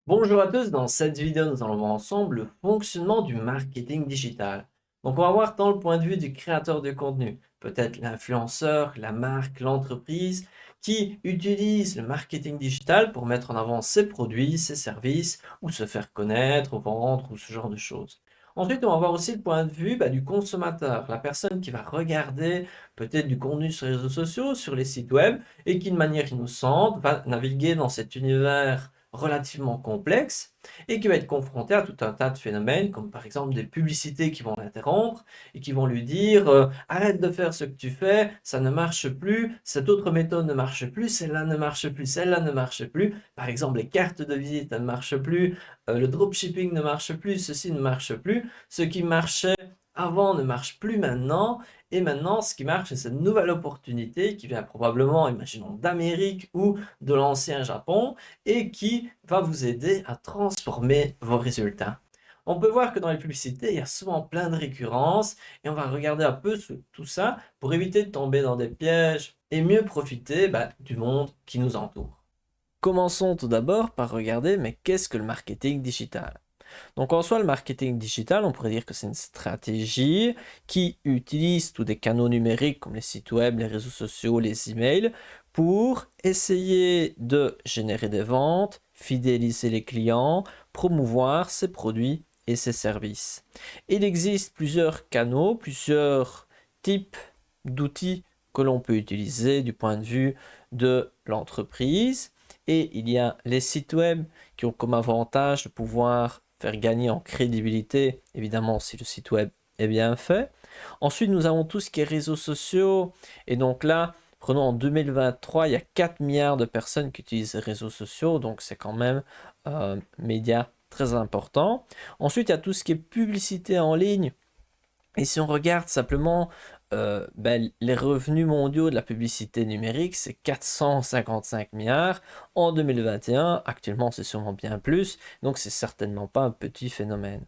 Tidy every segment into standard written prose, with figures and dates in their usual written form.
Bonjour à tous, dans cette vidéo nous allons voir ensemble le fonctionnement du marketing digital. Donc on va voir tant le point de vue du créateur de contenu, peut-être l'influenceur, la marque, l'entreprise, qui utilise le marketing digital pour mettre en avant ses produits, ses services, ou se faire connaître, vendre, ou ce genre de choses. Ensuite, on va voir aussi le point de vue du consommateur, la personne qui va regarder peut-être du contenu sur les réseaux sociaux, sur les sites web, et qui de manière innocente va naviguer dans cet univers relativement complexe et qui va être confronté à tout un tas de phénomènes, comme par exemple des publicités qui vont l'interrompre et qui vont lui dire arrête de faire ce que tu fais, ça ne marche plus, cette autre méthode ne marche plus, celle-là ne marche plus, celle-là ne marche plus. Par exemple, les cartes de visite ne marchent plus, le dropshipping ne marche plus, ceci ne marche plus. Ce qui marchait avant ne marche plus maintenant. Et maintenant, ce qui marche, c'est cette nouvelle opportunité qui vient probablement, imaginons, d'Amérique ou de l'ancien Japon et qui va vous aider à transformer vos résultats. On peut voir que dans les publicités, il y a souvent plein de récurrences et on va regarder un peu tout ça pour éviter de tomber dans des pièges et mieux profiter du monde qui nous entoure. Commençons tout d'abord par regarder, mais qu'est-ce que le marketing digital? Donc en soi, le marketing digital, on pourrait dire que c'est une stratégie qui utilise tous des canaux numériques comme les sites web, les réseaux sociaux, les emails, pour essayer de générer des ventes, fidéliser les clients, promouvoir ses produits et ses services. Il existe plusieurs canaux, plusieurs types d'outils que l'on peut utiliser du point de vue de l'entreprise. Et il y a les sites web qui ont comme avantage de pouvoir faire gagner en crédibilité, évidemment si le site web est bien fait. Ensuite, nous avons tout ce qui est réseaux sociaux. Et donc là, prenons en 2023, il y a 4 milliards de personnes qui utilisent les réseaux sociaux. Donc c'est quand même un média très important. Ensuite, il y a tout ce qui est publicité en ligne. Et si on regarde simplement les revenus mondiaux de la publicité numérique, c'est 455 milliards en 2021. Actuellement, c'est sûrement bien plus. Donc, c'est certainement pas un petit phénomène.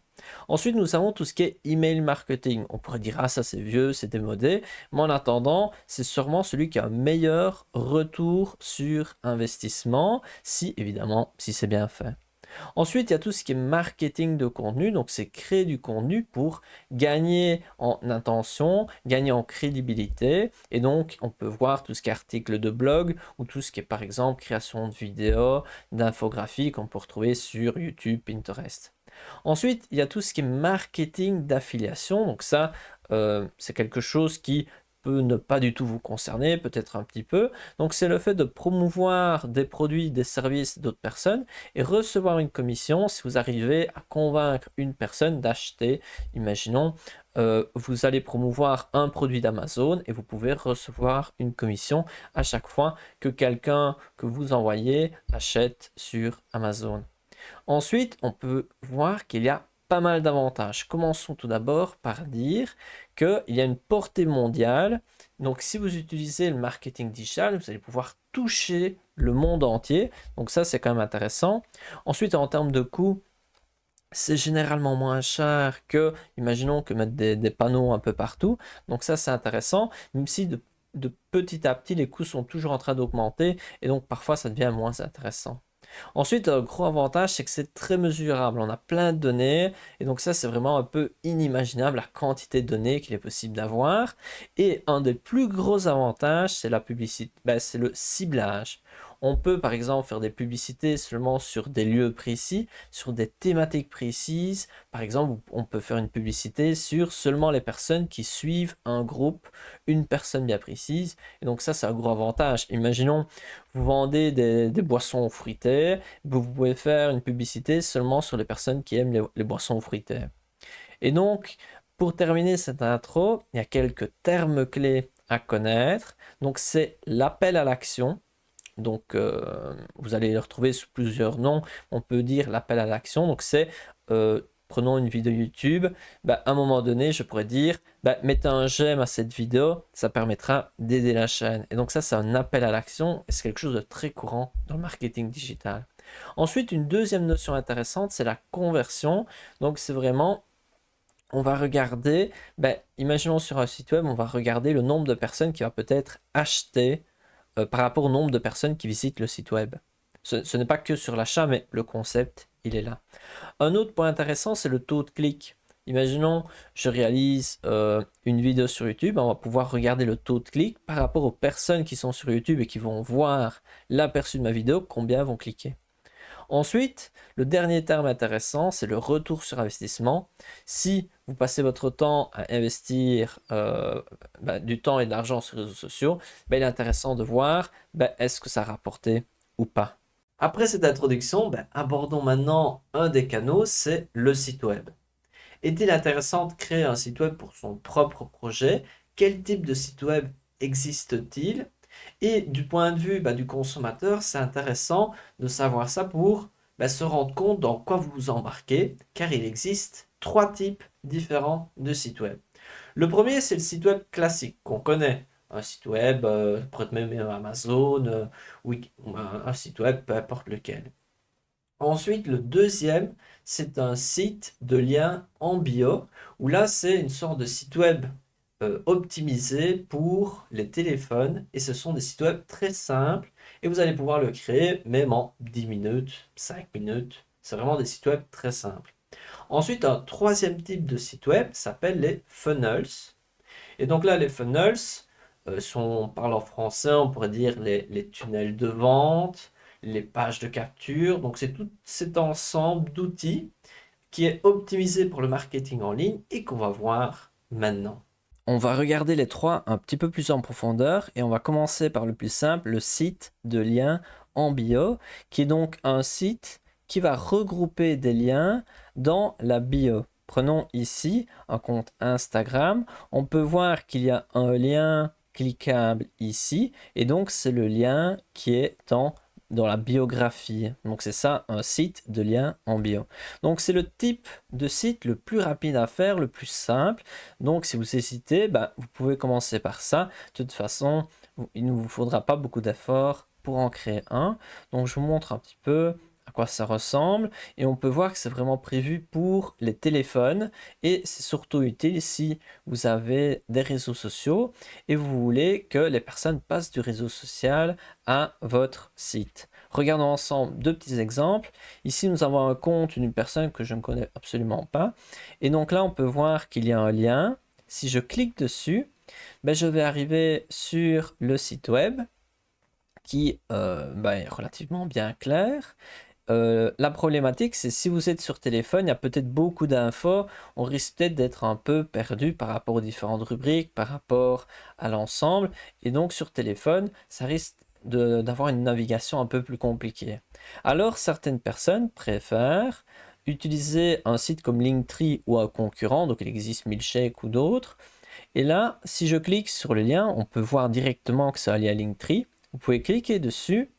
Ensuite, nous avons tout ce qui est email marketing. On pourrait dire, ah, ça c'est vieux, c'est démodé. Mais en attendant, c'est sûrement celui qui a un meilleur retour sur investissement, si évidemment, si c'est bien fait. Ensuite, il y a tout ce qui est marketing de contenu, donc c'est créer du contenu pour gagner en intention, gagner en crédibilité, et donc on peut voir tout ce qui est article de blog ou tout ce qui est par exemple création de vidéos, d'infographies qu'on peut retrouver sur YouTube, Pinterest. Ensuite, il y a tout ce qui est marketing d'affiliation, donc ça, c'est quelque chose qui peut ne pas du tout vous concerner, peut-être un petit peu. Donc c'est le fait de promouvoir des produits, des services d'autres personnes et recevoir une commission si vous arrivez à convaincre une personne d'acheter. Imaginons, vous allez promouvoir un produit d'Amazon et vous pouvez recevoir une commission à chaque fois que quelqu'un que vous envoyez achète sur Amazon. Ensuite, on peut voir qu'il y a pas mal d'avantages. Commençons tout d'abord par dire qu'il y a une portée mondiale. Donc, si vous utilisez le marketing digital, vous allez pouvoir toucher le monde entier. Donc, ça, c'est quand même intéressant. Ensuite, en termes de coût, c'est généralement moins cher que, imaginons, que mettre des panneaux un peu partout. Donc, ça, c'est intéressant, même si de petit à petit, les coûts sont toujours en train d'augmenter et donc parfois, ça devient moins intéressant. Ensuite, un gros avantage, c'est que c'est très mesurable. On a plein de données. Et donc ça, c'est vraiment un peu inimaginable la quantité de données qu'il est possible d'avoir. Et un des plus gros avantages, c'est la publicité, c'est le ciblage. On peut par exemple faire des publicités seulement sur des lieux précis, sur des thématiques précises. Par exemple, on peut faire une publicité sur seulement les personnes qui suivent un groupe, une personne bien précise. Et donc ça, c'est un gros avantage. Imaginons, vous vendez des boissons fruitées, vous pouvez faire une publicité seulement sur les personnes qui aiment les boissons fruitées. Et donc, pour terminer cette intro, il y a quelques termes clés à connaître. Donc, c'est l'appel à l'action. Donc, vous allez le retrouver sous plusieurs noms. On peut dire l'appel à l'action. Donc, c'est, prenons une vidéo YouTube. À un moment donné, je pourrais dire, mettez un j'aime à cette vidéo. Ça permettra d'aider la chaîne. Et donc, ça, c'est un appel à l'action. Et c'est quelque chose de très courant dans le marketing digital. Ensuite, une deuxième notion intéressante, c'est la conversion. Donc, c'est vraiment on va regarder, imaginons sur un site web, on va regarder le nombre de personnes qui va peut-être acheter par rapport au nombre de personnes qui visitent le site web. Ce n'est pas que sur l'achat, mais le concept il est là. Un autre point intéressant, c'est le taux de clic. Imaginons, je réalise une vidéo sur YouTube, on va pouvoir regarder le taux de clic par rapport aux personnes qui sont sur YouTube et qui vont voir l'aperçu de ma vidéo, combien vont cliquer. Ensuite, le dernier terme intéressant, c'est le retour sur investissement. Si vous passez votre temps à investir du temps et de l'argent sur les réseaux sociaux, il est intéressant de voir est-ce que ça a rapporté ou pas. Après cette introduction, abordons maintenant un des canaux, c'est le site web. Est-il intéressant de créer un site web pour son propre projet? Quel type de site web existe-t-il? Et du point de vue du consommateur, c'est intéressant de savoir ça pour se rendre compte dans quoi vous vous embarquez, car il existe 3 types différents de sites web. Le premier, c'est le site web classique qu'on connaît. Un site web, peut-être même Amazon, ou un site web, peu importe lequel. Ensuite, le deuxième, c'est un site de lien en bio, où là, c'est une sorte de site web optimisé pour les téléphones, et ce sont des sites web très simples, et vous allez pouvoir le créer même en 10 minutes, 5 minutes. C'est vraiment des sites web très simples. Ensuite, un troisième type de site web s'appelle les funnels. Et donc là, les funnels, on parle en français, on pourrait dire les tunnels de vente, les pages de capture. Donc c'est tout cet ensemble d'outils qui est optimisé pour le marketing en ligne et qu'on va voir maintenant. On va regarder les trois un petit peu plus en profondeur et on va commencer par le plus simple, le site de lien en bio, qui est donc un site qui va regrouper des liens dans la bio. Prenons ici un compte Instagram. On peut voir qu'il y a un lien cliquable ici et donc c'est le lien qui est dans la biographie. Donc c'est ça, un site de lien en bio. Donc c'est le type de site le plus rapide à faire, le plus simple. Donc si vous hésitez, vous pouvez commencer par ça. De toute façon, il ne vous faudra pas beaucoup d'efforts pour en créer un. Donc je vous montre un petit peu à quoi ça ressemble et on peut voir que c'est vraiment prévu pour les téléphones et c'est surtout utile si vous avez des réseaux sociaux et vous voulez que les personnes passent du réseau social à votre site. Regardons ensemble deux petits exemples. Ici, nous avons un compte d'une personne que je ne connais absolument pas. Et donc là, on peut voir qu'il y a un lien. Si je clique dessus, je vais arriver sur le site web qui est relativement bien clair. La problématique, c'est si vous êtes sur téléphone, il y a peut-être beaucoup d'infos, on risque peut-être d'être un peu perdu par rapport aux différentes rubriques, par rapport à l'ensemble, et donc sur téléphone, ça risque d'avoir une navigation un peu plus compliquée. Alors, certaines personnes préfèrent utiliser un site comme Linktree ou un concurrent, donc il existe Milkshake ou d'autres, et là, si je clique sur le lien, on peut voir directement que c'est un lien Linktree, vous pouvez cliquer dessus,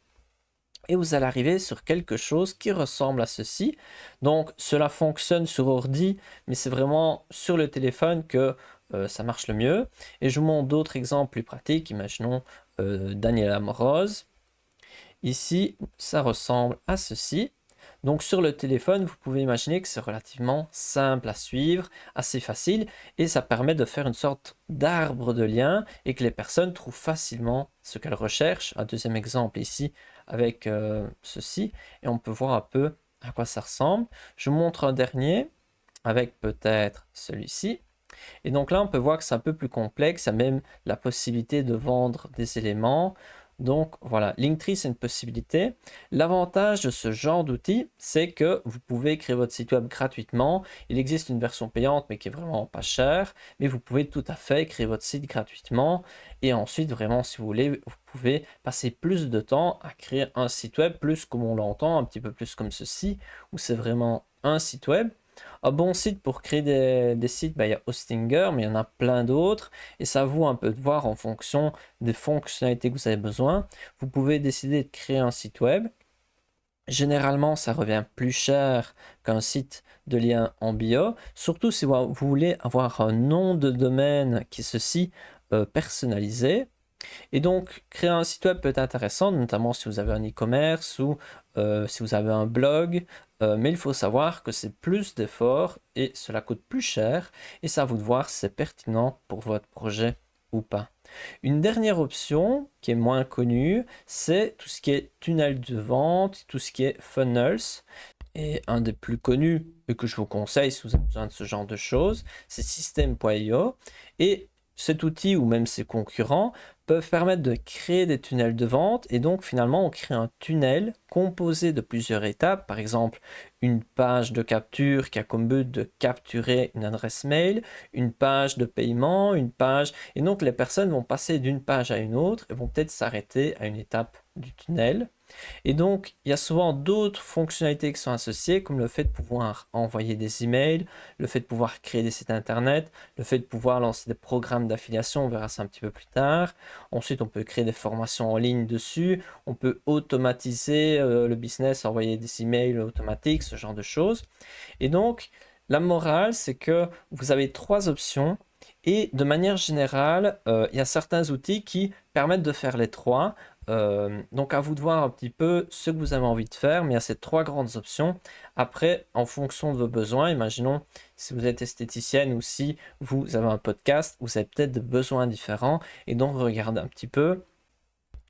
et vous allez arriver sur quelque chose qui ressemble à ceci. Donc cela fonctionne sur ordi, mais c'est vraiment sur le téléphone que ça marche le mieux. Et je vous montre d'autres exemples plus pratiques. Imaginons Daniela Moroz. Ici, ça ressemble à ceci. Donc sur le téléphone, vous pouvez imaginer que c'est relativement simple à suivre, assez facile, et ça permet de faire une sorte d'arbre de liens et que les personnes trouvent facilement ce qu'elles recherchent. Un deuxième exemple ici avec ceci, et on peut voir un peu à quoi ça ressemble. Je vous montre un dernier avec peut-être celui-ci. Et donc là, on peut voir que c'est un peu plus complexe, il y a même la possibilité de vendre des éléments. Donc voilà, Linktree, c'est une possibilité. L'avantage de ce genre d'outil, c'est que vous pouvez créer votre site web gratuitement. Il existe une version payante, mais qui est vraiment pas chère. Mais vous pouvez tout à fait créer votre site gratuitement. Et ensuite, vraiment, si vous voulez, vous pouvez passer plus de temps à créer un site web, plus comme on l'entend, un petit peu plus comme ceci, où c'est vraiment un site web. Un bon site pour créer des sites, il y a Hostinger, mais il y en a plein d'autres. Et ça vaut un peu de voir en fonction des fonctionnalités que vous avez besoin. Vous pouvez décider de créer un site web. Généralement, ça revient plus cher qu'un site de lien en bio. Surtout si vous voulez avoir un nom de domaine qui est ceci personnalisé. Et donc, créer un site web peut être intéressant, notamment si vous avez un e-commerce ou si vous avez un blog. Mais il faut savoir que c'est plus d'efforts et cela coûte plus cher. Et c'est à vous de voir si c'est pertinent pour votre projet ou pas. Une dernière option qui est moins connue, c'est tout ce qui est tunnel de vente, tout ce qui est funnels. Et un des plus connus et que je vous conseille si vous avez besoin de ce genre de choses, c'est System.io. Et cet outil ou même ses concurrents peuvent permettre de créer des tunnels de vente. Et donc finalement, on crée un tunnel composé de plusieurs étapes. Par exemple, une page de capture qui a comme but de capturer une adresse mail, une page de paiement, une page... Et donc les personnes vont passer d'une page à une autre et vont peut-être s'arrêter à une étape du tunnel. Et donc, il y a souvent d'autres fonctionnalités qui sont associées, comme le fait de pouvoir envoyer des emails, le fait de pouvoir créer des sites internet, le fait de pouvoir lancer des programmes d'affiliation, on verra ça un petit peu plus tard. Ensuite, on peut créer des formations en ligne dessus, on peut automatiser le business, envoyer des emails automatiques, ce genre de choses. Et donc, la morale, c'est que vous avez trois options. Et de manière générale, il y a certains outils qui permettent de faire les trois. Donc à vous de voir un petit peu ce que vous avez envie de faire, mais il y a ces trois grandes options. Après, en fonction de vos besoins, imaginons si vous êtes esthéticienne ou si vous avez un podcast, vous avez peut-être des besoins différents et donc regardez un petit peu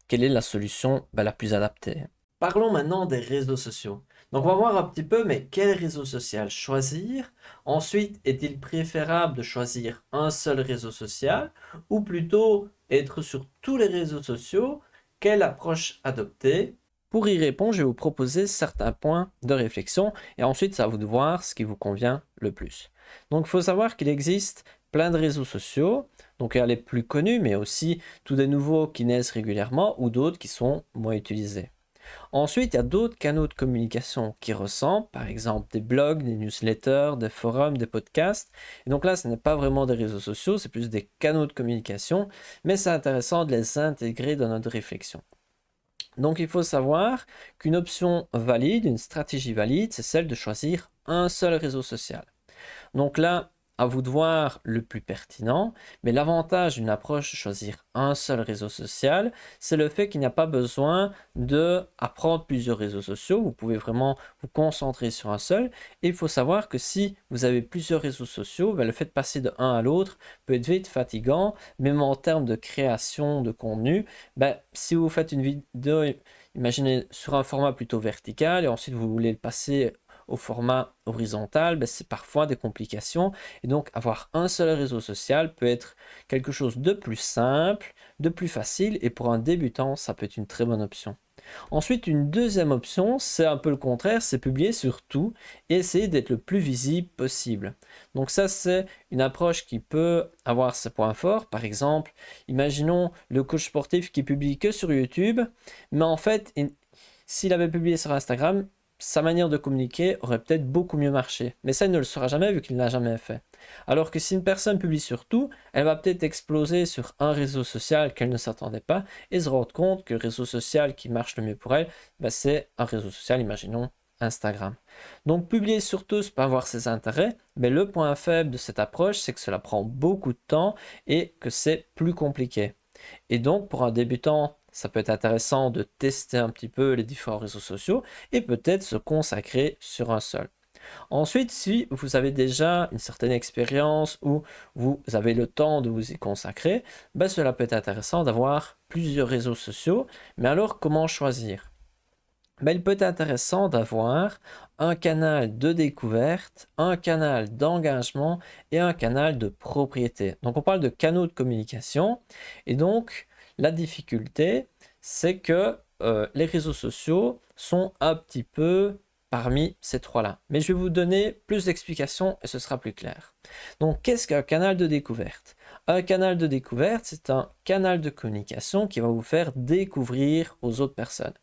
quelle est la solution la plus adaptée. Parlons maintenant des réseaux sociaux. Donc on va voir un petit peu, mais quel réseau social choisir? Ensuite, est-il préférable de choisir un seul réseau social ou plutôt être sur tous les réseaux sociaux? Quelle approche adopter? Pour y répondre, je vais vous proposer certains points de réflexion et ensuite, c'est à vous de voir ce qui vous convient le plus. Donc, il faut savoir qu'il existe plein de réseaux sociaux. Donc, il y a les plus connus, mais aussi tous des nouveaux qui naissent régulièrement ou d'autres qui sont moins utilisés. Ensuite, il y a d'autres canaux de communication qui ressemblent, par exemple des blogs, des newsletters, des forums, des podcasts. Et donc là, ce n'est pas vraiment des réseaux sociaux, c'est plus des canaux de communication, mais c'est intéressant de les intégrer dans notre réflexion. Donc il faut savoir qu'une option valide, une stratégie valide, c'est celle de choisir un seul réseau social. Donc là, à vous de voir le plus pertinent, mais l'avantage d'une approche de choisir un seul réseau social, c'est le fait qu'il n'y a pas besoin d'apprendre plusieurs réseaux sociaux. Vous pouvez vraiment vous concentrer sur un seul. Et il faut savoir que si vous avez plusieurs réseaux sociaux, le fait de passer de un à l'autre peut être vite fatigant, même en termes de création de contenu. Si vous faites une vidéo, imaginez sur un format plutôt vertical et ensuite vous voulez le passer au format horizontal, c'est parfois des complications. Et donc, avoir un seul réseau social peut être quelque chose de plus simple, de plus facile. Et pour un débutant, ça peut être une très bonne option. Ensuite, une deuxième option, c'est un peu le contraire, c'est publier sur tout et essayer d'être le plus visible possible. Donc ça, c'est une approche qui peut avoir ses points forts. Par exemple, imaginons le coach sportif qui publie que sur YouTube, mais en fait, s'il avait publié sur Instagram, sa manière de communiquer aurait peut-être beaucoup mieux marché. Mais ça, il ne le saura jamais vu qu'il ne l'a jamais fait. Alors que si une personne publie sur tout, elle va peut-être exploser sur un réseau social qu'elle ne s'attendait pas et se rendre compte que le réseau social qui marche le mieux pour elle, c'est un réseau social, imaginons Instagram. Donc publier sur tout, ça peut avoir ses intérêts, mais le point faible de cette approche, c'est que cela prend beaucoup de temps et que c'est plus compliqué. Et donc pour un débutant, ça peut être intéressant de tester un petit peu les différents réseaux sociaux et peut-être se consacrer sur un seul. Ensuite, si vous avez déjà une certaine expérience ou vous avez le temps de vous y consacrer, cela peut être intéressant d'avoir plusieurs réseaux sociaux. Mais alors, comment choisir? Il peut être intéressant d'avoir un canal de découverte, un canal d'engagement et un canal de propriété. Donc, on parle de canaux de communication et donc la difficulté, c'est que les réseaux sociaux sont un petit peu parmi ces trois-là. Mais je vais vous donner plus d'explications et ce sera plus clair. Donc, qu'est-ce qu'un canal de découverte? Un canal de découverte, c'est un canal de communication qui va vous faire découvrir aux autres personnes.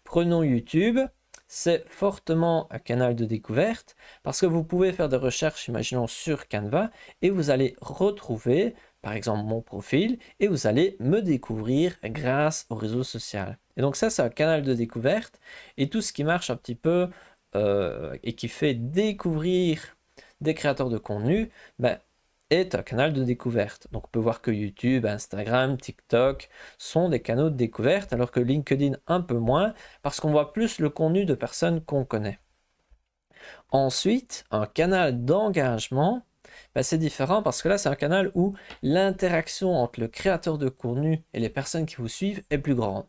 Prenons YouTube, c'est fortement un canal de découverte parce que vous pouvez faire des recherches, imaginons sur Canva, et vous allez retrouver par exemple mon profil et vous allez me découvrir grâce au réseau social. Et donc ça, c'est un canal de découverte et tout ce qui marche un petit peu et qui fait découvrir des créateurs de contenu, est un canal de découverte. Donc on peut voir que YouTube, Instagram, TikTok sont des canaux de découverte, alors que LinkedIn un peu moins, parce qu'on voit plus le contenu de personnes qu'on connaît. Ensuite, un canal d'engagement, c'est différent parce que là, c'est un canal où l'interaction entre le créateur de contenu et les personnes qui vous suivent est plus grande.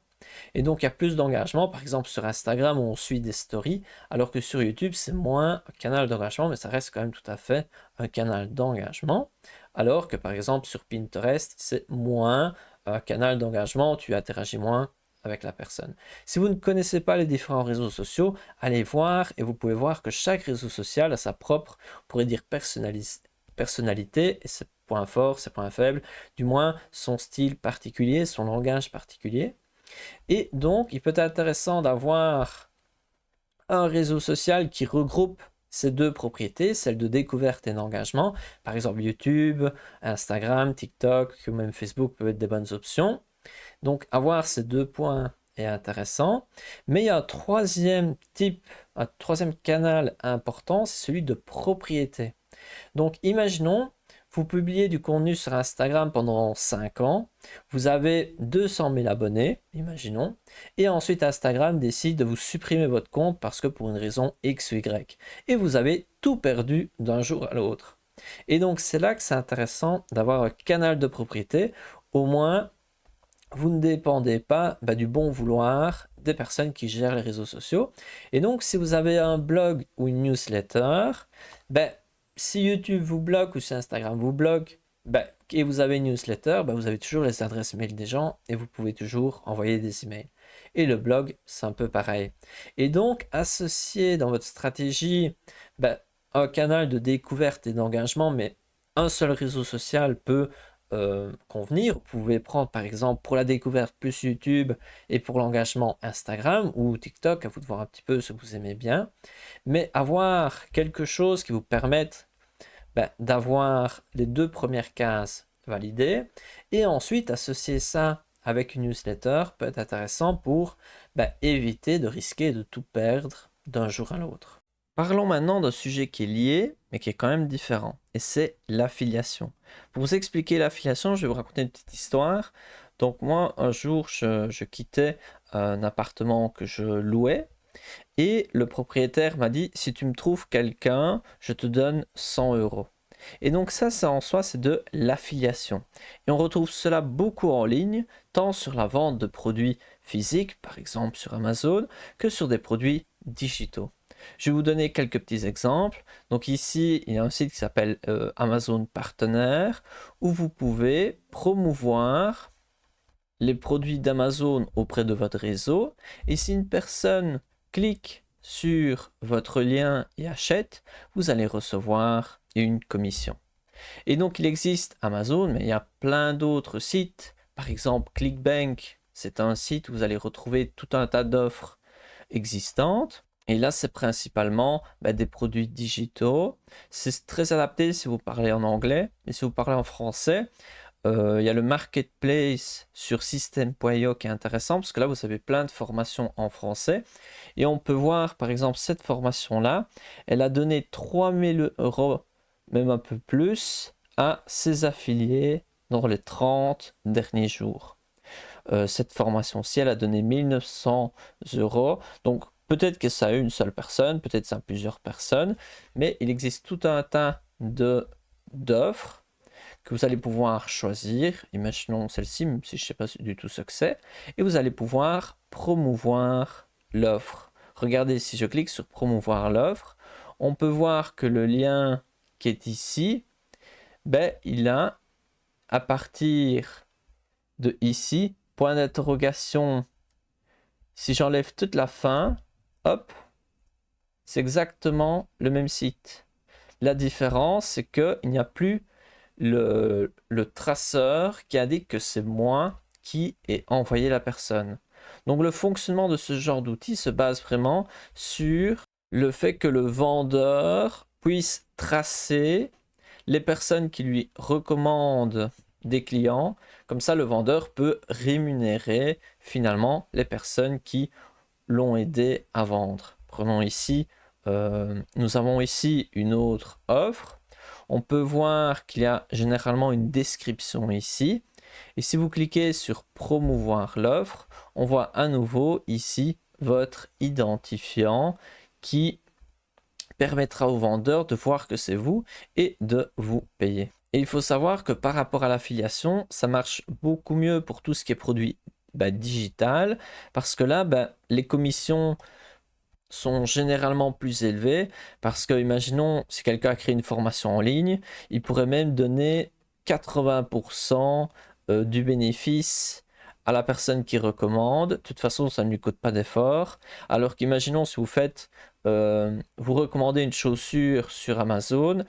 Et donc il y a plus d'engagement, par exemple sur Instagram où on suit des stories, alors que sur YouTube c'est moins un canal d'engagement, mais ça reste quand même tout à fait un canal d'engagement, alors que par exemple sur Pinterest c'est moins un canal d'engagement, tu interagis moins avec la personne. Si vous ne connaissez pas les différents réseaux sociaux, allez voir et vous pouvez voir que chaque réseau social a sa propre, on pourrait dire personnalité et ses points forts, ses points faibles, du moins son style particulier, son langage particulier. Et donc, il peut être intéressant d'avoir un réseau social qui regroupe ces deux propriétés, celle de découverte et d'engagement. Par exemple, YouTube, Instagram, TikTok ou même Facebook peuvent être des bonnes options. Donc, avoir ces deux points est intéressant. Mais il y a un troisième type, un troisième canal important, c'est celui de propriété. Donc, imaginons, vous publiez du contenu sur Instagram pendant 5 ans, vous avez 200 000 abonnés, imaginons, et ensuite Instagram décide de vous supprimer votre compte parce que pour une raison X ou Y. Et vous avez tout perdu d'un jour à l'autre. Et donc, c'est là que c'est intéressant d'avoir un canal de propriété, au moins vous ne dépendez pas du bon vouloir des personnes qui gèrent les réseaux sociaux. Et donc, si vous avez un blog ou une newsletter, si YouTube vous bloque ou si Instagram vous bloque, et vous avez une newsletter, vous avez toujours les adresses mail des gens et vous pouvez toujours envoyer des emails. Et le blog, c'est un peu pareil. Et donc, associer dans votre stratégie un canal de découverte et d'engagement, mais un seul réseau social peut convenir. Vous pouvez prendre par exemple pour la découverte plus YouTube et pour l'engagement Instagram ou TikTok, à vous de voir un petit peu ce que vous aimez bien, mais avoir quelque chose qui vous permette d'avoir les deux premières cases validées et ensuite associer ça avec une newsletter peut être intéressant pour éviter de risquer de tout perdre d'un jour à l'autre. Parlons maintenant d'un sujet qui est lié, mais qui est quand même différent, et c'est l'affiliation. Pour vous expliquer l'affiliation, je vais vous raconter une petite histoire. Donc moi, un jour, je quittais un appartement que je louais, et le propriétaire m'a dit, si tu me trouves quelqu'un, je te donne 100 euros. Et donc ça en soi, c'est de l'affiliation. Et on retrouve cela beaucoup en ligne, tant sur la vente de produits physiques, par exemple sur Amazon, que sur des produits digitaux. Je vais vous donner quelques petits exemples. Donc ici, il y a un site qui s'appelle Amazon Partenaire, où vous pouvez promouvoir les produits d'Amazon auprès de votre réseau. Et si une personne clique sur votre lien et achète, vous allez recevoir une commission. Et donc il existe Amazon, mais il y a plein d'autres sites. Par exemple, ClickBank, c'est un site où vous allez retrouver tout un tas d'offres existantes. Et là, c'est principalement des produits digitaux. C'est très adapté si vous parlez en anglais. Et si vous parlez en français, il y a le marketplace sur system.io qui est intéressant parce que là, vous avez plein de formations en français. Et on peut voir, par exemple, cette formation-là, elle a donné 3000 euros, même un peu plus, à ses affiliés dans les 30 derniers jours. Cette formation-ci, elle a donné 1900 euros. Donc, peut-être que ça a une seule personne, peut-être ça a plusieurs personnes, mais il existe tout un tas d'offres que vous allez pouvoir choisir. Imaginons celle-ci, même si je ne sais pas du tout ce que c'est, et vous allez pouvoir promouvoir l'offre. Regardez, si je clique sur promouvoir l'offre, on peut voir que le lien qui est ici, il a à partir de ici, point d'interrogation. Si j'enlève toute la fin, hop, c'est exactement le même site. La différence, c'est qu'il n'y a plus le traceur qui indique que c'est moi qui ai envoyé la personne. Donc le fonctionnement de ce genre d'outil se base vraiment sur le fait que le vendeur puisse tracer les personnes qui lui recommandent des clients. Comme ça, le vendeur peut rémunérer finalement les personnes qui l'ont aidé à vendre. Prenons ici, nous avons ici une autre offre. On peut voir qu'il y a généralement une description ici. Et si vous cliquez sur promouvoir l'offre, on voit à nouveau ici votre identifiant qui permettra au vendeur de voir que c'est vous et de vous payer. Et il faut savoir que par rapport à l'affiliation, ça marche beaucoup mieux pour tout ce qui est produit digitale, parce que là, les commissions sont généralement plus élevées, parce que imaginons si quelqu'un a créé une formation en ligne, il pourrait même donner 80% du bénéfice à la personne qui recommande. De toute façon, ça ne lui coûte pas d'effort. Alors qu'imaginons si vous recommandez une chaussure sur Amazon,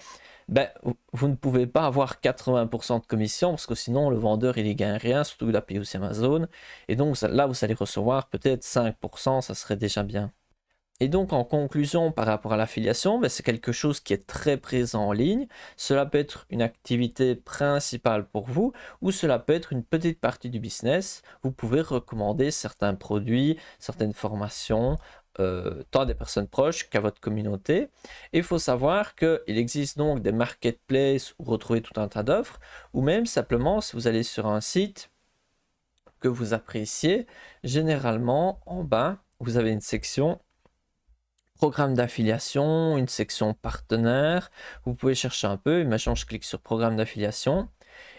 vous ne pouvez pas avoir 80% de commission parce que sinon le vendeur il y gagne rien, surtout qu'il a payé aussi Amazon. Et donc là, vous allez recevoir peut-être 5%, ça serait déjà bien. Et donc en conclusion par rapport à l'affiliation, c'est quelque chose qui est très présent en ligne. Cela peut être une activité principale pour vous ou cela peut être une petite partie du business. Vous pouvez recommander certains produits, certaines formations, tant à des personnes proches qu'à votre communauté. Et il faut savoir qu'il existe donc des marketplaces où retrouver tout un tas d'offres ou même simplement si vous allez sur un site que vous appréciez, généralement en bas, vous avez une section programme d'affiliation, une section partenaire. Vous pouvez chercher un peu. Imaginons je clique sur programme d'affiliation.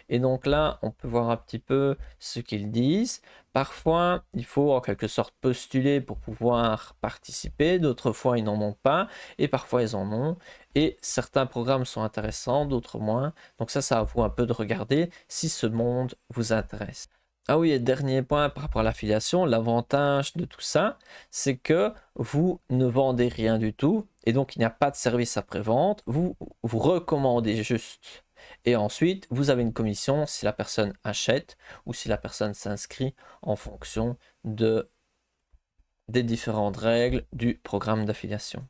Et donc là, on peut voir un petit peu ce qu'ils disent. Parfois, il faut en quelque sorte postuler pour pouvoir participer. D'autres fois, ils n'en ont pas. Et parfois, ils en ont. Et certains programmes sont intéressants, d'autres moins. Donc ça à vous un peu de regarder si ce monde vous intéresse. Ah oui, et dernier point par rapport à l'affiliation, l'avantage de tout ça, c'est que vous ne vendez rien du tout et donc il n'y a pas de service après-vente, vous recommandez juste. Et ensuite, vous avez une commission si la personne achète ou si la personne s'inscrit en fonction des différentes règles du programme d'affiliation.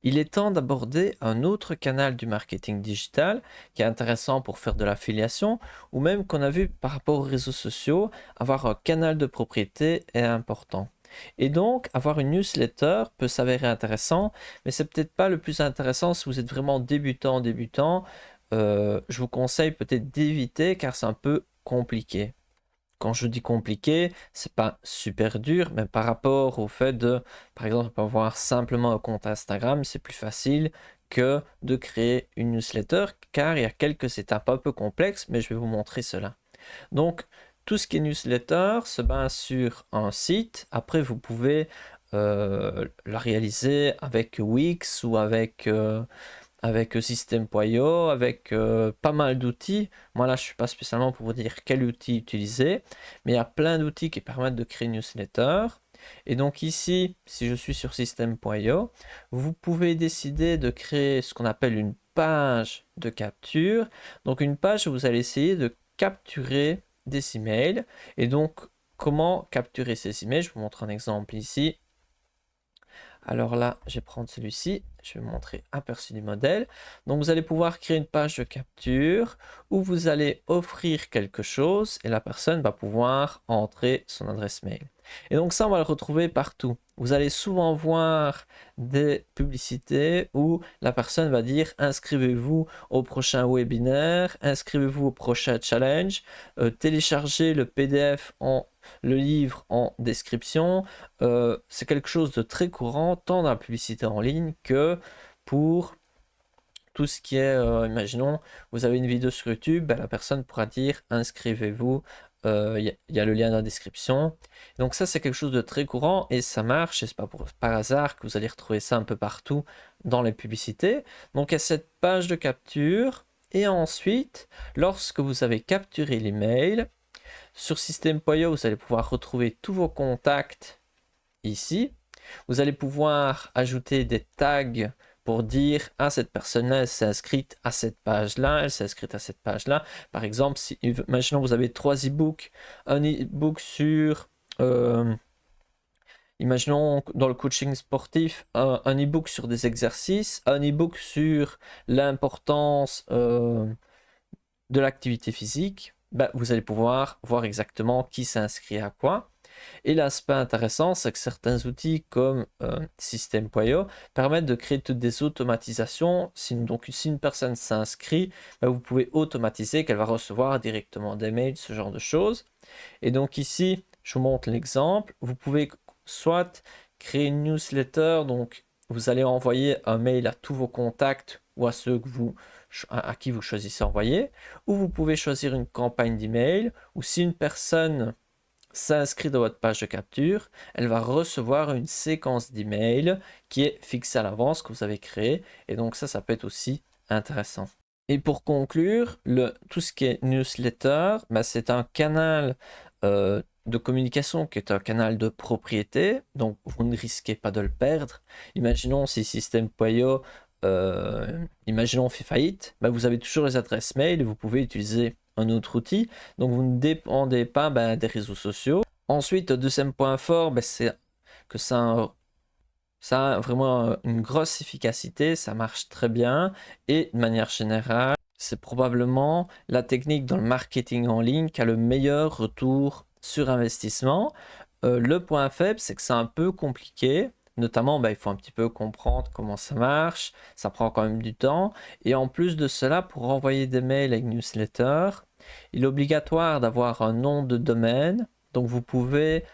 Il est temps d'aborder un autre canal du marketing digital qui est intéressant pour faire de l'affiliation ou même qu'on a vu par rapport aux réseaux sociaux, avoir un canal de propriété est important. Et donc, avoir une newsletter peut s'avérer intéressant, mais c'est peut-être pas le plus intéressant si vous êtes vraiment débutant. Je vous conseille peut-être d'éviter car c'est un peu compliqué. Quand je dis compliqué, c'est pas super dur, mais par rapport au fait de, par exemple, avoir simplement un compte Instagram, c'est plus facile que de créer une newsletter, car il y a quelques étapes un peu complexes, mais je vais vous montrer cela. Donc, tout ce qui est newsletter se base sur un site. Après, vous pouvez la réaliser avec Wix ou avec System.io, avec pas mal d'outils. Moi là, je ne suis pas spécialement pour vous dire quel outil utiliser, mais il y a plein d'outils qui permettent de créer une newsletter. Et donc ici, si je suis sur System.io, vous pouvez décider de créer ce qu'on appelle une page de capture. Donc une page où vous allez essayer de capturer des emails. Et donc, comment capturer ces emails? Je vous montre un exemple ici. Alors là, je vais prendre celui-ci, je vais vous montrer aperçu du modèle. Donc vous allez pouvoir créer une page de capture où vous allez offrir quelque chose et la personne va pouvoir entrer son adresse mail. Et donc ça, on va le retrouver partout. Vous allez souvent voir des publicités où la personne va dire inscrivez-vous au prochain webinaire, inscrivez-vous au prochain challenge, téléchargez le livre en description. C'est quelque chose de très courant tant dans la publicité en ligne que pour tout ce qui est, imaginons, vous avez une vidéo sur YouTube, la personne pourra dire inscrivez-vous, il y a le lien dans la description. Donc ça c'est quelque chose de très courant et ça marche, et c'est pas par hasard que vous allez retrouver ça un peu partout dans les publicités. Donc il y a cette page de capture et ensuite lorsque vous avez capturé l'email, sur System.io vous allez pouvoir retrouver tous vos contacts ici. Vous allez pouvoir ajouter des tags pour dire cette personne-là, elle s'est inscrite à cette page-là, elle s'est inscrite à cette page-là. Par exemple, imaginons vous avez 3 e-books, un e-book sur, imaginons dans le coaching sportif, un e-book sur des exercices, un e-book sur l'importance de l'activité physique. Vous allez pouvoir voir exactement qui s'inscrit à quoi. Et l'aspect intéressant, c'est que certains outils comme System.io permettent de créer toutes des automatisations. Donc, si une personne s'inscrit, vous pouvez automatiser qu'elle va recevoir directement des mails, ce genre de choses. Et donc ici, je vous montre l'exemple. Vous pouvez soit créer une newsletter, donc vous allez envoyer un mail à tous vos contacts ou à ceux à qui vous choisissez envoyer, ou vous pouvez choisir une campagne d'email, ou si une personne s'inscrit dans votre page de capture, elle va recevoir une séquence d'emails qui est fixée à l'avance, que vous avez créée. Et donc ça peut être aussi intéressant. Et pour conclure, tout ce qui est newsletter, c'est un canal de communication qui est un canal de propriété, donc vous ne risquez pas de le perdre. Imaginons si System.io, imaginons fait faillite, vous avez toujours les adresses mail et vous pouvez utiliser un autre outil, donc vous ne dépendez pas des réseaux sociaux. Ensuite, le deuxième point fort, c'est que ça a vraiment une grosse efficacité, ça marche très bien et de manière générale, c'est probablement la technique dans le marketing en ligne qui a le meilleur retour sur investissement. Le point faible, c'est que c'est un peu compliqué. Notamment, il faut un petit peu comprendre comment ça marche. Ça prend quand même du temps. Et en plus de cela, pour envoyer des mails avec newsletter, il est obligatoire d'avoir un nom de domaine. Donc, vous pouvez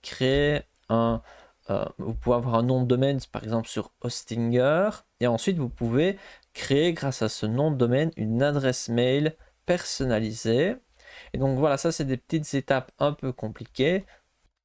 créer vous pouvez avoir un nom de domaine, par exemple sur Hostinger. Et ensuite, vous pouvez créer, grâce à ce nom de domaine, une adresse mail personnalisée. Et donc voilà, ça c'est des petites étapes un peu compliquées,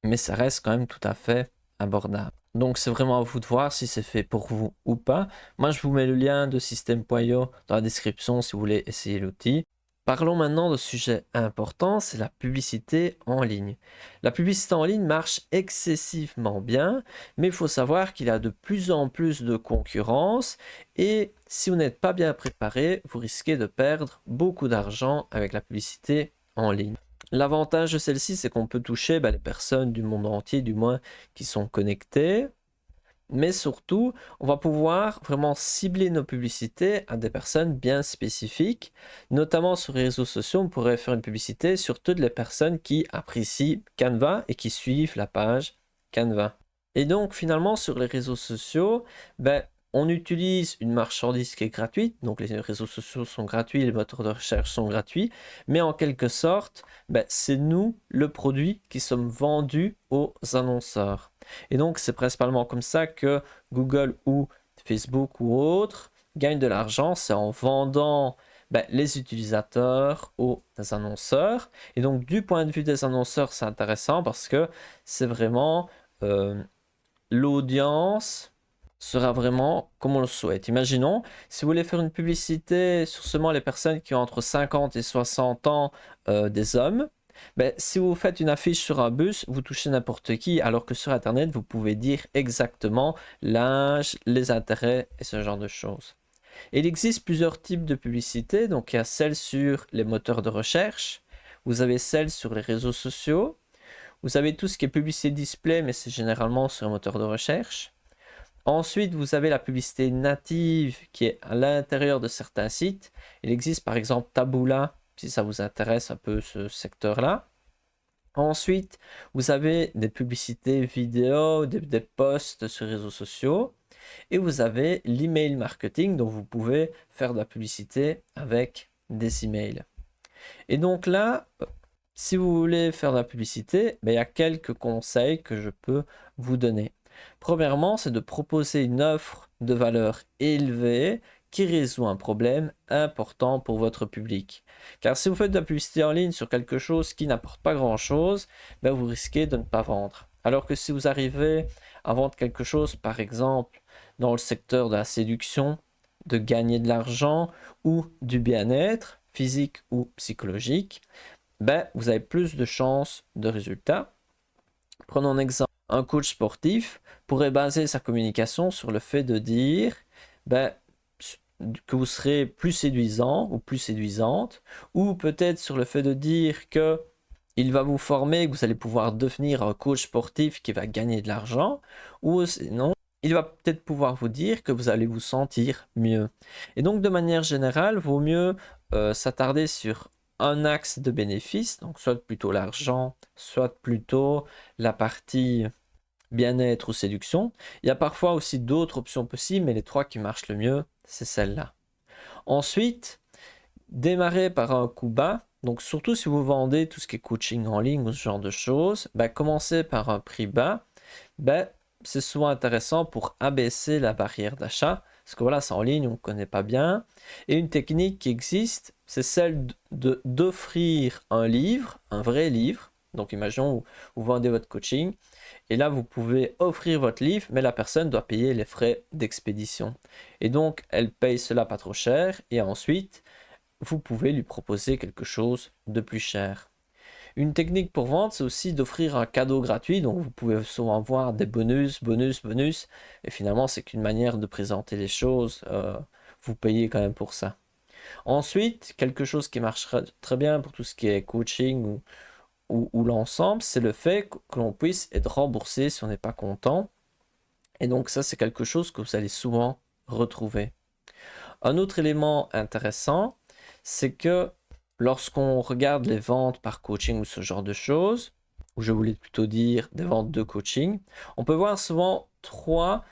mais ça reste quand même tout à fait abordable. Donc c'est vraiment à vous de voir si c'est fait pour vous ou pas. Moi je vous mets le lien de System.io dans la description si vous voulez essayer l'outil. Parlons maintenant de sujet important, c'est la publicité en ligne. La publicité en ligne marche excessivement bien, mais il faut savoir qu'il y a de plus en plus de concurrence et si vous n'êtes pas bien préparé, vous risquez de perdre beaucoup d'argent avec la publicité en ligne. L'avantage de celle-ci, c'est qu'on peut toucher les personnes du monde entier, du moins, qui sont connectées. Mais surtout, on va pouvoir vraiment cibler nos publicités à des personnes bien spécifiques. Notamment sur les réseaux sociaux, on pourrait faire une publicité sur toutes les personnes qui apprécient Canva et qui suivent la page Canva. Et donc, finalement, sur les réseaux sociaux, on utilise une marchandise qui est gratuite, donc les réseaux sociaux sont gratuits, les moteurs de recherche sont gratuits, mais en quelque sorte, c'est nous, le produit, qui sommes vendus aux annonceurs. Et donc, c'est principalement comme ça que Google ou Facebook ou autres gagnent de l'argent, c'est en vendant les utilisateurs aux annonceurs. Et donc, du point de vue des annonceurs, c'est intéressant parce que c'est vraiment l'audience sera vraiment comme on le souhaite. Imaginons, si vous voulez faire une publicité sur seulement les personnes qui ont entre 50 et 60 ans des hommes, si vous faites une affiche sur un bus, vous touchez n'importe qui, alors que sur Internet, vous pouvez dire exactement l'âge, les intérêts et ce genre de choses. Et il existe plusieurs types de publicités, donc il y a celles sur les moteurs de recherche, vous avez celles sur les réseaux sociaux, vous avez tout ce qui est publicité display, mais c'est généralement sur un moteur de recherche. Ensuite, vous avez la publicité native qui est à l'intérieur de certains sites. Il existe par exemple Taboola, si ça vous intéresse un peu ce secteur-là. Ensuite, vous avez des publicités vidéo, des posts sur les réseaux sociaux. Et vous avez l'email marketing, dont vous pouvez faire de la publicité avec des emails. Et donc là, si vous voulez faire de la publicité, il y a quelques conseils que je peux vous donner. Premièrement, c'est de proposer une offre de valeur élevée qui résout un problème important pour votre public. Car si vous faites de la publicité en ligne sur quelque chose qui n'apporte pas grand-chose, vous risquez de ne pas vendre. Alors que si vous arrivez à vendre quelque chose, par exemple, dans le secteur de la séduction, de gagner de l'argent ou du bien-être physique ou psychologique, vous avez plus de chances de résultats. Prenons un exemple. Un coach sportif pourrait baser sa communication sur le fait de dire que vous serez plus séduisant ou plus séduisante, ou peut-être sur le fait de dire que il va vous former, que vous allez pouvoir devenir un coach sportif qui va gagner de l'argent, ou sinon, il va peut-être pouvoir vous dire que vous allez vous sentir mieux. Et donc, de manière générale, vaut mieux s'attarder sur un axe de bénéfice, donc soit plutôt l'argent, soit plutôt la partie bien-être ou séduction. Il y a parfois aussi d'autres options possibles, mais les trois qui marchent le mieux, c'est celle-là. Ensuite, démarrer par un coup bas. Donc surtout si vous vendez tout ce qui est coaching en ligne ou ce genre de choses, commencez par un prix bas. C'est souvent intéressant pour abaisser la barrière d'achat. Parce que voilà, c'est en ligne, on ne connaît pas bien. Et une technique qui existe, c'est celle d'offrir un livre, un vrai livre, Donc imaginons vous vendez votre coaching et là vous pouvez offrir votre livre, mais la personne doit payer les frais d'expédition. Et donc elle paye cela pas trop cher et ensuite vous pouvez lui proposer quelque chose de plus cher. Une technique pour vendre, c'est aussi d'offrir un cadeau gratuit. Donc, vous pouvez souvent voir des bonus. Et finalement, c'est qu'une manière de présenter les choses. Vous payez quand même pour ça. Ensuite, quelque chose qui marchera très bien pour tout ce qui est coaching ou l'ensemble, c'est le fait que l'on puisse être remboursé si on n'est pas content. Et donc, ça, c'est quelque chose que vous allez souvent retrouver. Un autre élément intéressant, c'est que lorsqu'on regarde les ventes par coaching ou ce genre de choses, ou je voulais plutôt dire des ventes de coaching, on peut voir souvent trois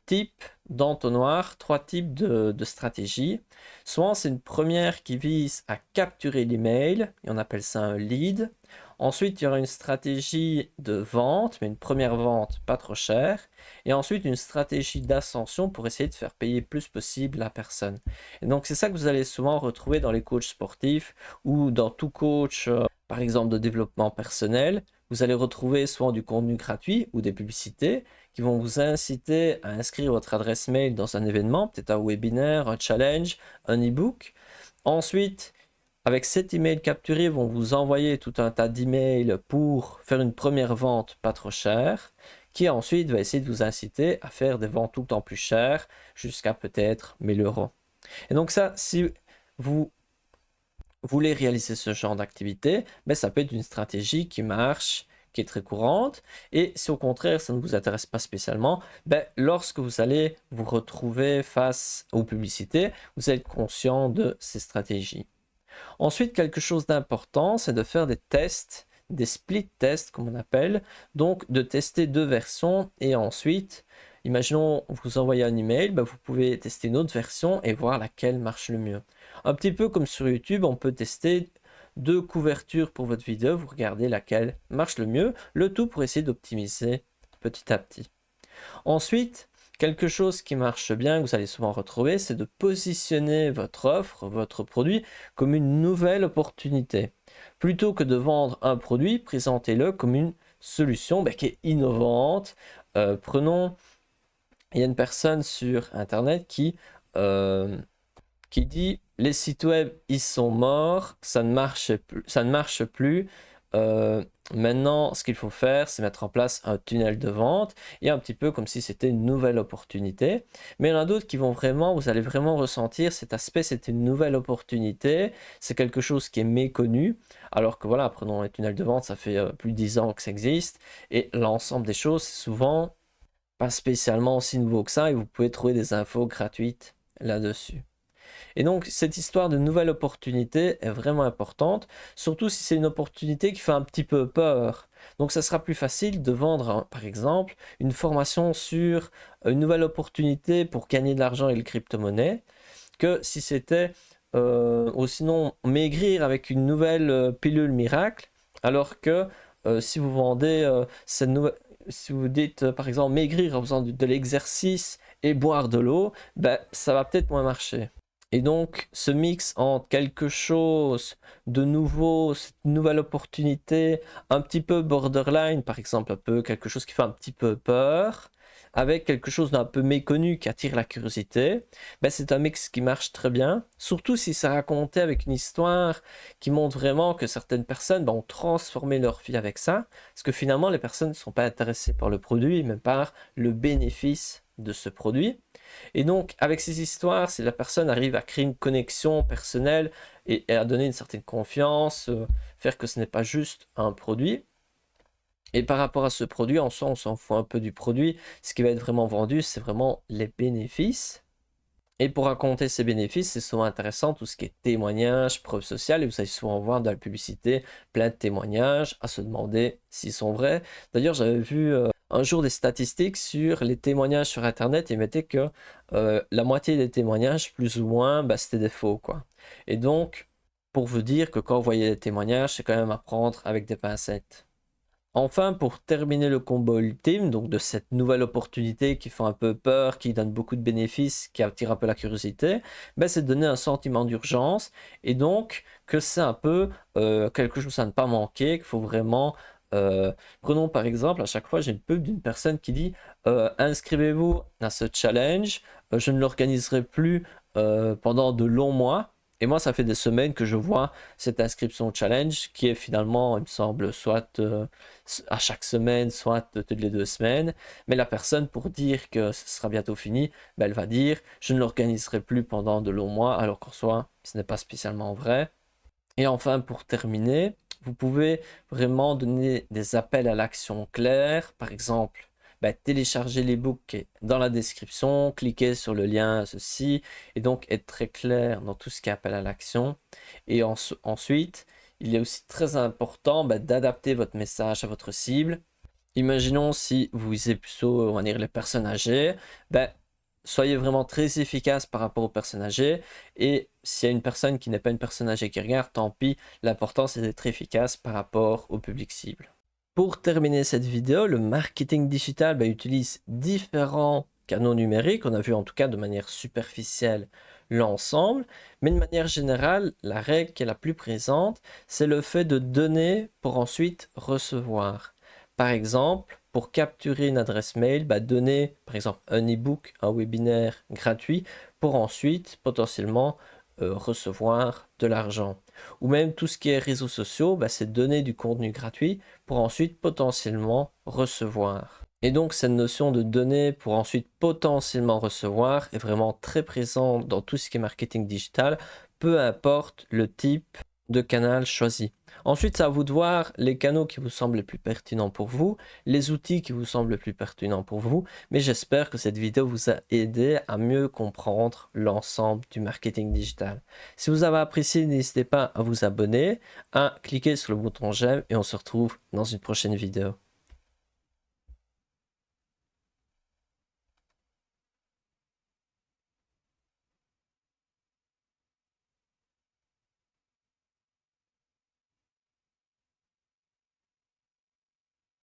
types d'entonnoirs, trois types de stratégies. Souvent, c'est une première qui vise à capturer l'email, et on appelle ça un lead. Ensuite, il y aura une stratégie de vente, mais une première vente pas trop chère. Et ensuite, une stratégie d'ascension pour essayer de faire payer le plus possible la personne. Et donc, c'est ça que vous allez souvent retrouver dans les coachs sportifs ou dans tout coach, par exemple, de développement personnel. Vous allez retrouver souvent du contenu gratuit ou des publicités qui vont vous inciter à inscrire votre adresse mail dans un événement, peut-être un webinaire, un challenge, un e-book. Ensuite, avec cet email capturé, ils vont vous envoyer tout un tas d'emails pour faire une première vente pas trop chère, qui ensuite va essayer de vous inciter à faire des ventes tout le temps plus chères, jusqu'à peut-être 1000 euros. Et donc ça, si vous voulez réaliser ce genre d'activité, ben ça peut être une stratégie qui marche, qui est très courante. Et si au contraire, ça ne vous intéresse pas spécialement, ben, lorsque vous allez vous retrouver face aux publicités, vous êtes conscient de ces stratégies. Ensuite, quelque chose d'important, c'est de faire des tests, des split tests comme on appelle, donc de tester deux versions et ensuite, imaginons vous envoyez un email, ben vous pouvez tester une autre version et voir laquelle marche le mieux. Un petit peu comme sur YouTube, on peut tester deux couvertures pour votre vidéo, vous regardez laquelle marche le mieux, le tout pour essayer d'optimiser petit à petit. Ensuite, quelque chose qui marche bien, que vous allez souvent retrouver, c'est de positionner votre offre, votre produit, comme une nouvelle opportunité. Plutôt que de vendre un produit, présentez-le comme une solution qui est innovante. Prenons, il y a une personne sur Internet qui dit les sites web ils sont morts, ça ne marche plus. Maintenant, ce qu'il faut faire, c'est mettre en place un tunnel de vente et un petit peu comme si c'était une nouvelle opportunité. Mais il y en a d'autres qui vont vraiment, vous allez vraiment ressentir cet aspect, c'est une nouvelle opportunité, c'est quelque chose qui est méconnu. Alors que voilà, prenons les tunnels de vente, ça fait plus de 10 ans que ça existe et l'ensemble des choses, c'est souvent pas spécialement aussi nouveau que ça et vous pouvez trouver des infos gratuites là-dessus. Et donc, cette histoire de nouvelle opportunité est vraiment importante, surtout si c'est une opportunité qui fait un petit peu peur. Donc, ça sera plus facile de vendre, par exemple, une formation sur une nouvelle opportunité pour gagner de l'argent avec les crypto-monnaies, que si c'était, ou sinon, maigrir avec une nouvelle pilule miracle, alors que si vous vendez cette nouvelle... Si vous dites par exemple maigrir en faisant de l'exercice et boire de l'eau, ben, ça va peut-être moins marcher. Et donc, ce mix entre quelque chose de nouveau, cette nouvelle opportunité, un petit peu borderline, par exemple, un peu quelque chose qui fait un petit peu peur, avec quelque chose d'un peu méconnu qui attire la curiosité, ben c'est un mix qui marche très bien, surtout si c'est raconté avec une histoire qui montre vraiment que certaines personnes ont transformé leur vie avec ça, parce que finalement, les personnes ne sont pas intéressées par le produit, mais par le bénéfice de ce produit. Et donc, avec ces histoires, si la personne arrive à créer une connexion personnelle et à donner une certaine confiance, faire que ce n'est pas juste un produit. Et par rapport à ce produit, en soi, on s'en fout un peu du produit. Ce qui va être vraiment vendu, c'est vraiment les bénéfices. Et pour raconter ces bénéfices, c'est souvent intéressant tout ce qui est témoignages, preuves sociales. Et vous allez souvent voir dans la publicité plein de témoignages à se demander s'ils sont vrais. D'ailleurs, j'avais vu un jour des statistiques sur les témoignages sur Internet et mettait que la moitié des témoignages, plus ou moins, c'était des faux, quoi. Et donc, pour vous dire que quand vous voyez les témoignages, c'est quand même à prendre avec des pincettes. Enfin, pour terminer le combo ultime, donc de cette nouvelle opportunité qui fait un peu peur, qui donne beaucoup de bénéfices, qui attire un peu la curiosité, ben, c'est de donner un sentiment d'urgence et donc que c'est un peu quelque chose à ne pas manquer, qu'il faut vraiment... prenons par exemple, à chaque fois j'ai une pub d'une personne qui dit inscrivez-vous à ce challenge, je ne l'organiserai plus pendant de longs mois. Et moi, ça fait des semaines que je vois cette inscription challenge qui est finalement, il me semble, soit à chaque semaine, soit toutes les 2 semaines. Mais la personne, pour dire que ce sera bientôt fini, ben, elle va dire je ne l'organiserai plus pendant de longs mois, alors qu'en soi, ce n'est pas spécialement vrai. Et enfin, pour terminer, vous pouvez vraiment donner des appels à l'action clairs. Par exemple, bah, télécharger l'ebook qui est dans la description, cliquer sur le lien ceci, et donc être très clair dans tout ce qui est appel à l'action. Et ensuite, il est aussi très important bah, d'adapter votre message à votre cible. Imaginons si vous visez plutôt, on va dire, les personnes âgées, ben, soyez vraiment très efficace par rapport aux personnes âgées. Et s'il y a une personne qui n'est pas une personne âgée qui regarde, tant pis, l'important c'est d'être efficace par rapport au public cible. Pour terminer cette vidéo, le marketing digital ben, utilise différents canaux numériques. On a vu en tout cas de manière superficielle l'ensemble, mais de manière générale, la règle qui est la plus présente, c'est le fait de donner pour ensuite recevoir. Par exemple, pour capturer une adresse mail, bah, donner par exemple un e-book, un webinaire gratuit pour ensuite potentiellement recevoir de l'argent. Ou même tout ce qui est réseaux sociaux, bah, c'est donner du contenu gratuit pour ensuite potentiellement recevoir. Et donc cette notion de donner pour ensuite potentiellement recevoir est vraiment très présente dans tout ce qui est marketing digital, peu importe le type de canal choisi. Ensuite, c'est à vous de voir les canaux qui vous semblent les plus pertinents pour vous, les outils qui vous semblent les plus pertinents pour vous, mais j'espère que cette vidéo vous a aidé à mieux comprendre l'ensemble du marketing digital. Si vous avez apprécié, n'hésitez pas à vous abonner, à cliquer sur le bouton j'aime et on se retrouve dans une prochaine vidéo.